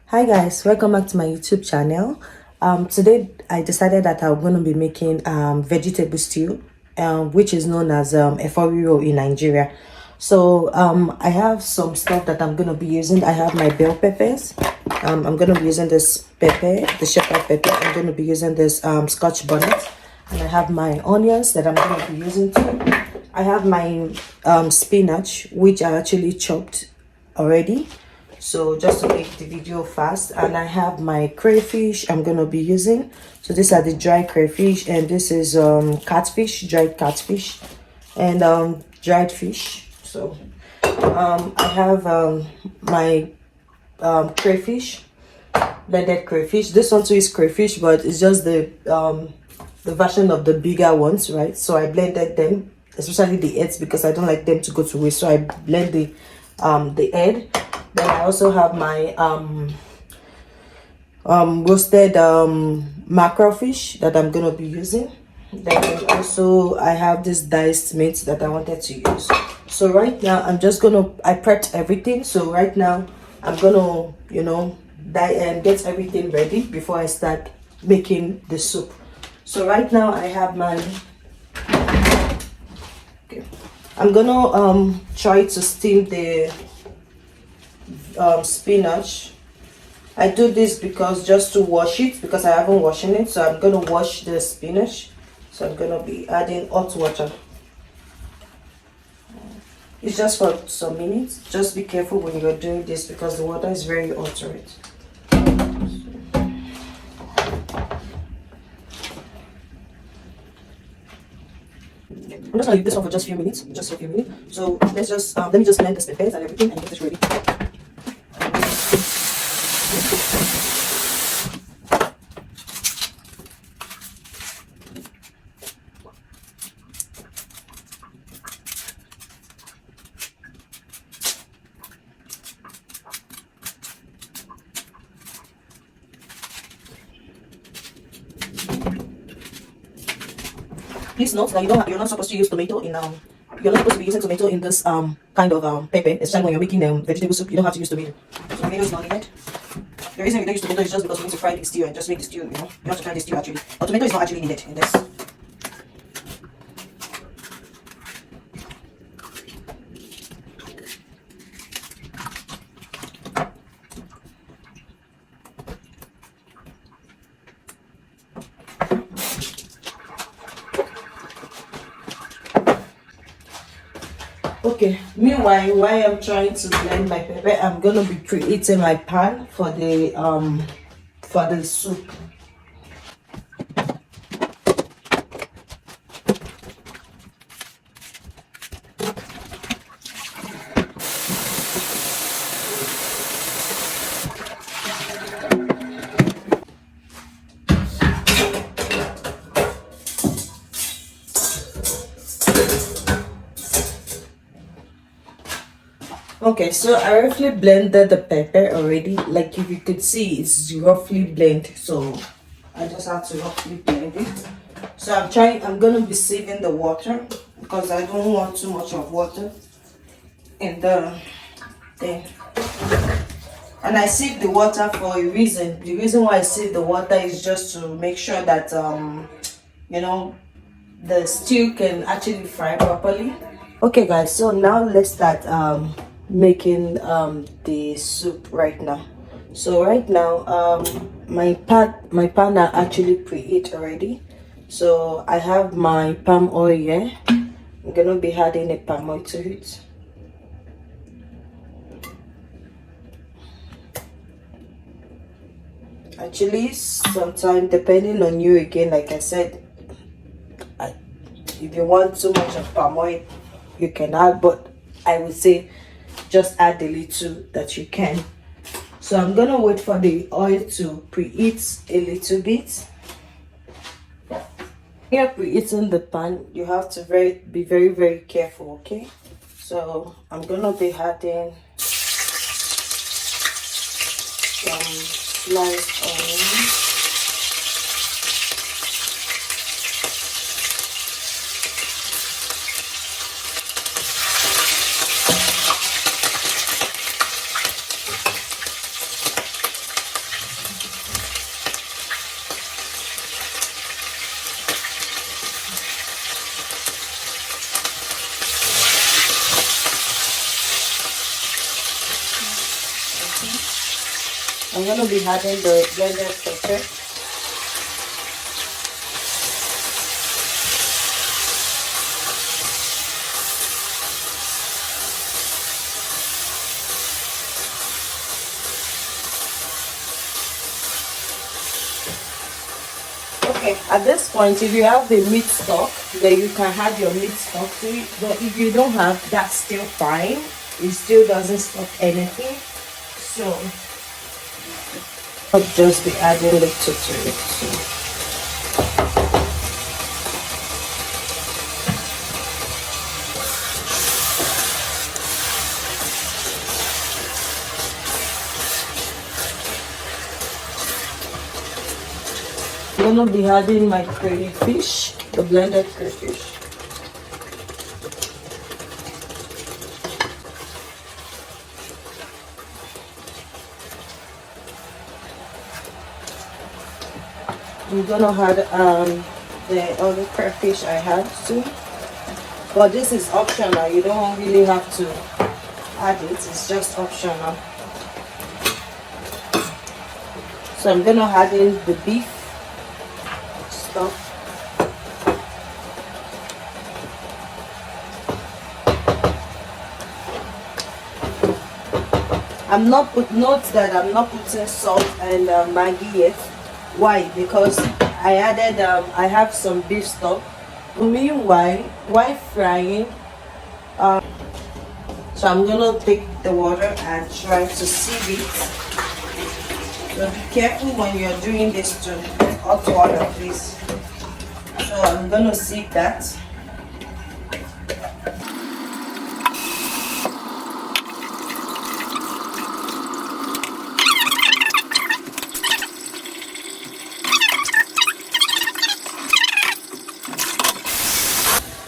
Hi guys, welcome back to my YouTube channel. Today I decided that I'm going to be making vegetable stew, which is known as Efo Riro in Nigeria. So I have some stuff that I'm going to be using. I have my bell peppers. I'm going to be using this pepper, the shepherd pepper. I'm going to be using this scotch bonnet, and I have my onions that I'm going to be using too. I have my spinach, which I actually chopped already, so just to make the video fast. And I have my crayfish I'm gonna be using. So these are the dry crayfish, and this is catfish, dried catfish, and dried fish. So I have my crayfish, blended crayfish. This one too is crayfish, but it's just the version of the bigger ones, right? So I blended them, especially the heads, because I don't like them to go to waste. So I blend the head. Then I also have my roasted mackerel fish that I'm gonna be using. Then also I have this diced meat that I wanted to use. So right now I prepped everything. So right now I'm gonna get everything ready before I start making the soup. So right now I have my I'm gonna try to steam the spinach. I do this because just to wash it, because I haven't washed it. So I'm gonna wash the spinach. So I'm gonna be adding hot water. It's just for some minutes. Just be careful when you're doing this because the water is very hot, right? I'm just gonna leave this one for just a few minutes. Just a few minutes. So let me just blend the peppers and everything and get this ready. Please note that you're not supposed to use tomato in you're not supposed to be using tomato in this kind of pepper, especially when you're making vegetable soup. You don't have to use tomato. So tomato is not needed. The reason we don't use tomato is just because we need to fry the stew and just make the stew, you have to fry the stew actually. But tomato is not actually needed in this. Okay, meanwhile, while I'm trying to blend my pepper, I'm gonna be preheating my pan for the soup. Okay, so I roughly blended the pepper already. Like if you could see, it's roughly blended. So I just have to roughly blend it. So I'm gonna be saving the water because I don't want too much of water in the thing. And I save the water for a reason. The reason why I save the water is just to make sure that the stew can actually fry properly. Okay guys, so now let's start making the soup right now. So right now my pan are actually preheat already. So I have my palm oil here. I'm gonna be adding a palm oil to it. Actually, sometimes depending on you again, like I said, if you want too much of palm oil you can add, but I would say just add the little that you can. So I'm gonna wait for the oil to preheat a little bit. Here preheating the pan, you have to be very, very careful, okay? So I'm gonna be adding some sliced onion. I'm going to be adding the blended pepper. Okay, at this point, if you have the meat stock, then you can add your meat stock to it. But if you don't have, that's still fine. It still doesn't stop anything. So I'll just be adding little to it. So. I'm gonna be adding my crayfish, the blended crayfish. I'm gonna add the other crayfish I had too, but this is optional. You don't really have to add it. It's just optional. So I'm gonna add in the beef stuff. Note that I'm not putting salt and Maggi yet. Why? Because I added I have some beef stock. Meanwhile, while frying, so I'm gonna take the water and try to sieve it. So be careful when you're doing this to hot water, please. So I'm gonna sieve that.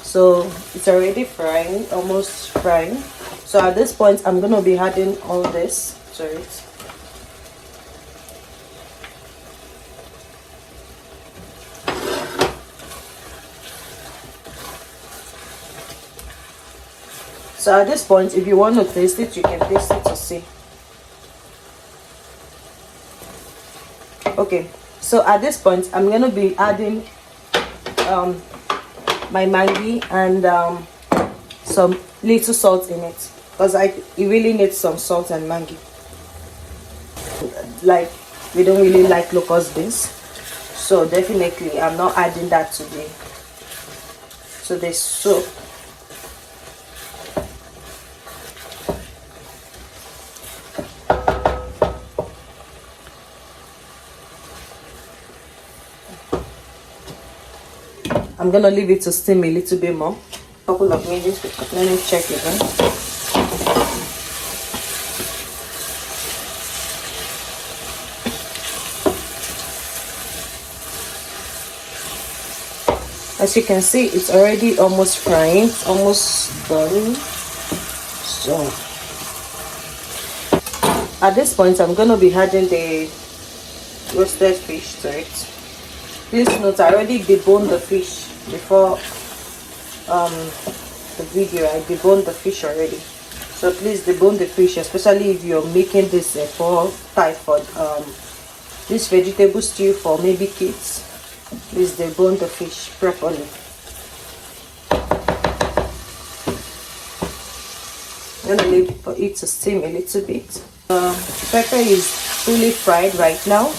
So it's already frying, almost frying. So at this point, I'm gonna be adding all this to it. So at this point, if you want to taste it, you can taste it to see. Okay, so at this point, I'm gonna be adding my Maggi and some little salt in it, because it really needs some salt and Maggi. Like, we don't really like locust beans, so definitely I'm not adding that today. So the soup. I'm gonna leave it to steam a little bit more, couple of minutes. Let me check it out. As you can see, it's already almost frying, it's almost done. So at this point, I'm gonna be adding the roasted fish to it. Please note, I already deboned the fish before the video. I deboned the fish already, so please debone the fish, especially if you're making this for this vegetable stew for maybe kids. Please debone the fish properly. I'm gonna leave for it to steam a little bit. Pepper is fully fried right now,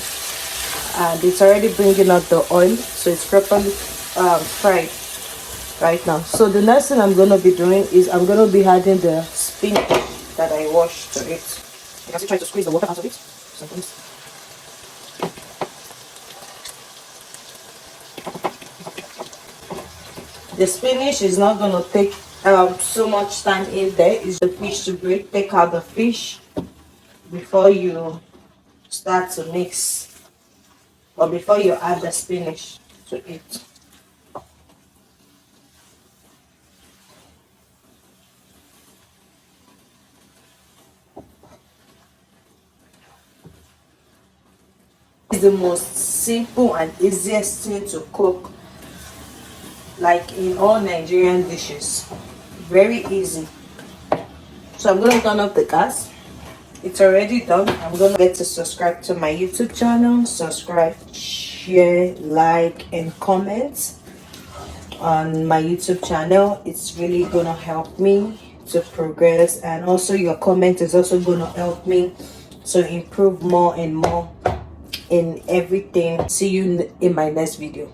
and it's already bringing out the oil, so it's properly fried right now. So the next thing I'm going to be doing is I'm going to be adding the spinach that I washed to it. You can still try to squeeze the water out of it sometimes. The spinach is not going to take so much time in there. It's the fish to break. Take out the fish before you start to mix, or before you add the spinach to it. It's the most simple and easiest thing to cook, like in all Nigerian dishes. Very easy. So I'm going to turn off the gas it's already done. I'm gonna get to subscribe to my YouTube channel. Subscribe, share, like, and comment on my YouTube channel. It's really gonna help me to progress, and also your comment is also gonna help me to improve more and more in everything. See you in my next video.